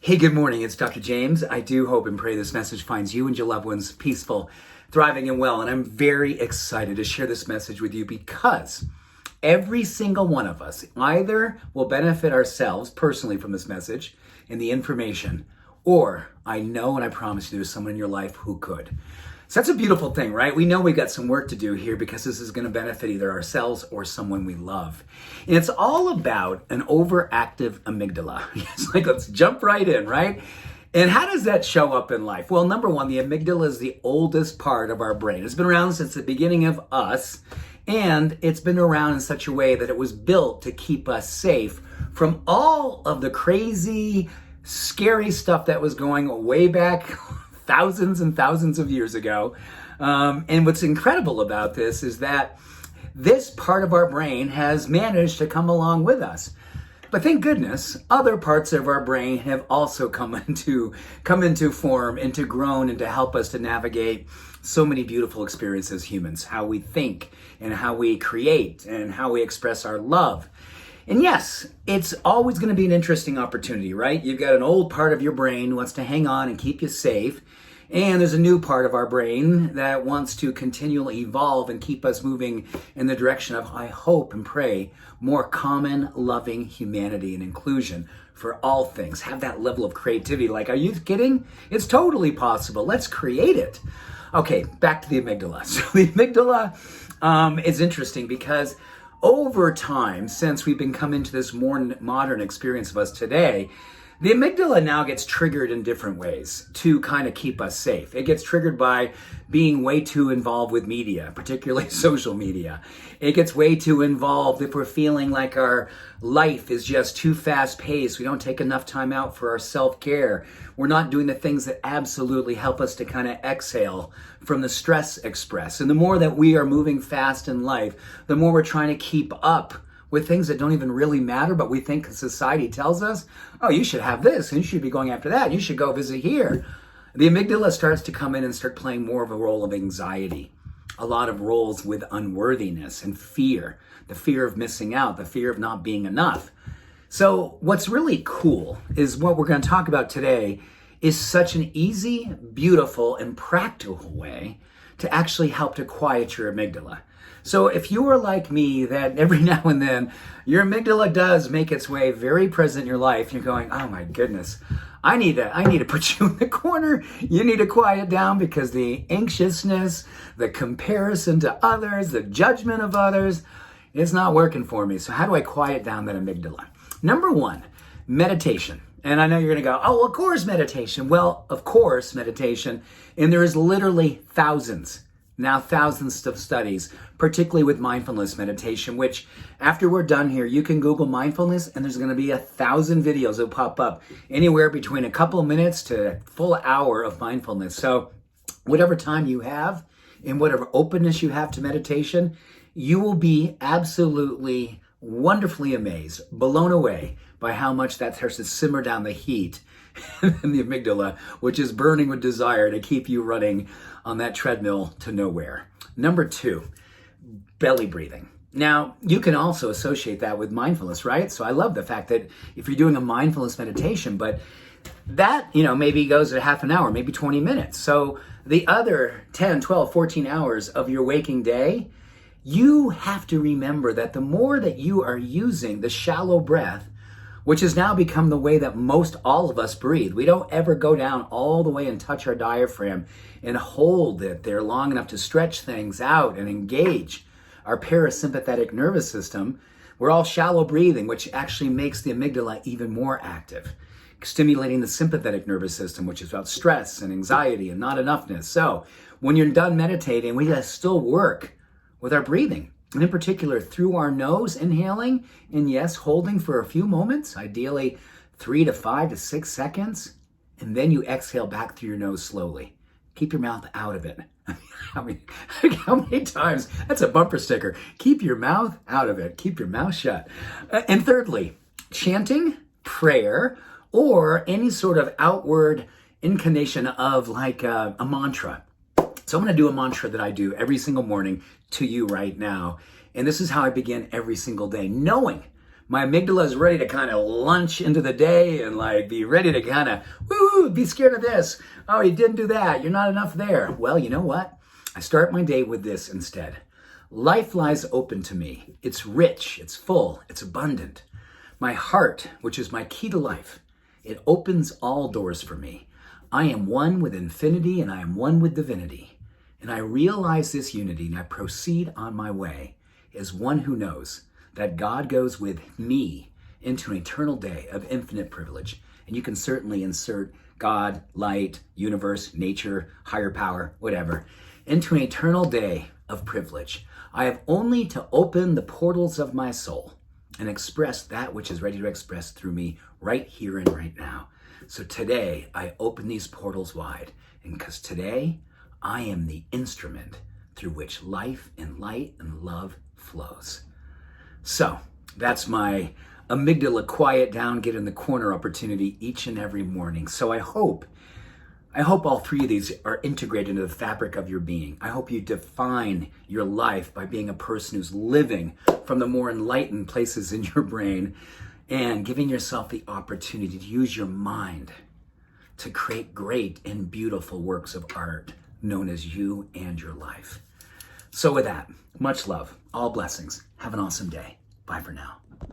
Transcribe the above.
Hey, good morning. It's Dr. James. I do hope and pray this message finds you and your loved ones peaceful, thriving, and well. And I'm very excited to share this message with you because every single one of us either will benefit ourselves personally from this message and the information, or I know and I promise you there's someone in your life who could. So that's a beautiful thing, right? We know we've got some work to do here because this is going to benefit either ourselves or someone we love. And it's all about an overactive amygdala. It's like, let's jump right in, right? And how does that show up in life? Well, number one, the amygdala is the oldest part of our brain. It's been around since the beginning of us, and it's been around in such a way that it was built to keep us safe from all of the crazy, scary stuff that was going way back thousands and thousands of years ago. And what's incredible about this is that this part of our brain has managed to come along with us. But thank goodness, other parts of our brain have also come into form and to grown and to help us to navigate so many beautiful experiences as humans, how we think and how we create and how we express our love. And yes, it's always going to be an interesting opportunity, right? You've got an old part of your brain who wants to hang on and keep you safe. And there's a new part of our brain that wants to continually evolve and keep us moving in the direction of, I hope and pray, more common, loving humanity and inclusion for all things. Have that level of creativity. Like, are you kidding? It's totally possible. Let's create it. Okay, back to the amygdala. So the amygdala is interesting because over time, since we've been coming to this more modern experience of us today, the amygdala now gets triggered in different ways to kind of keep us safe. It gets triggered by being way too involved with media, particularly social media. It gets way too involved if we're feeling like our life is just too fast paced. We don't take enough time out for our self-care. We're not doing the things that absolutely help us to kind of exhale from the stress express. And the more that we are moving fast in life, the more we're trying to keep up with things that don't even really matter, but we think society tells us, oh, you should have this, and you should be going after that, and you should go visit here. The amygdala starts to come in and start playing more of a role of anxiety, a lot of roles with unworthiness and fear, the fear of missing out, the fear of not being enough. So what's really cool is what we're going to talk about today is such an easy, beautiful, and practical way to actually help to quiet your amygdala. So if you are like me, that every now and then your amygdala does make its way very present in your life, you're going, oh my goodness, I need to put you in the corner. You need to quiet down because the anxiousness, the comparison to others, the judgment of others, it's not working for me. So how do I quiet down that amygdala? Number one, meditation. And I know you're going to go, oh, of course meditation. Well, of course meditation. And there is literally thousands of studies, particularly with mindfulness meditation, which after we're done here, you can Google mindfulness and there's going to be 1,000 videos that pop up anywhere between a couple of minutes to a full hour of mindfulness. So whatever time you have and whatever openness you have to meditation, you will be absolutely wonderfully amazed, blown away by how much that starts to simmer down the heat in the amygdala, which is burning with desire to keep you running on that treadmill to nowhere. Number two, belly breathing. Now, you can also associate that with mindfulness, right? So I love the fact that if you're doing a mindfulness meditation, but that, maybe goes at half an hour, maybe 20 minutes. So the other 10, 12, 14 hours of your waking day, you have to remember that the more that you are using the shallow breath, which has now become the way that most all of us breathe. We don't ever go down all the way and touch our diaphragm and hold it there long enough to stretch things out and engage our parasympathetic nervous system. We're all shallow breathing, which actually makes the amygdala even more active, stimulating the sympathetic nervous system, which is about stress and anxiety and not enoughness. So when you're done meditating, we gotta still work with our breathing. And in particular, through our nose, inhaling, and yes, holding for a few moments, ideally 3 to 5 to 6 seconds, and then you exhale back through your nose slowly. Keep your mouth out of it. How many times? That's a bumper sticker. Keep your mouth out of it. Keep your mouth shut. And thirdly, chanting, prayer, or any sort of outward incarnation of like a mantra. So I'm going to do a mantra that I do every single morning to you right now. And this is how I begin every single day, knowing My amygdala is ready to kind of launch into the day and like be ready to kind of, woo, be scared of this. Oh, you didn't do that. You're not enough there. Well, you know what? I start my day with this instead. Life lies open to me. It's rich, it's full, it's abundant. My heart, which is my key to life, it opens all doors for me. I am one with infinity and I am one with divinity. And I realize this unity and I proceed on my way as one who knows that God goes with me into an eternal day of infinite privilege. And you can certainly insert God, light, universe, nature, higher power, whatever, into an eternal day of privilege. I have only to open the portals of my soul and express that which is ready to express through me right here and right now. So today, I open these portals wide, and because today, I am the instrument through which life and light and love flows. So that's my amygdala quiet down, get in the corner opportunity each and every morning. So I hope all three of these are integrated into the fabric of your being. I hope you define your life by being a person who's living from the more enlightened places in your brain and giving yourself the opportunity to use your mind to create great and beautiful works of art known as you and your life. So with that, much love, all blessings. Have an awesome day. Bye for now.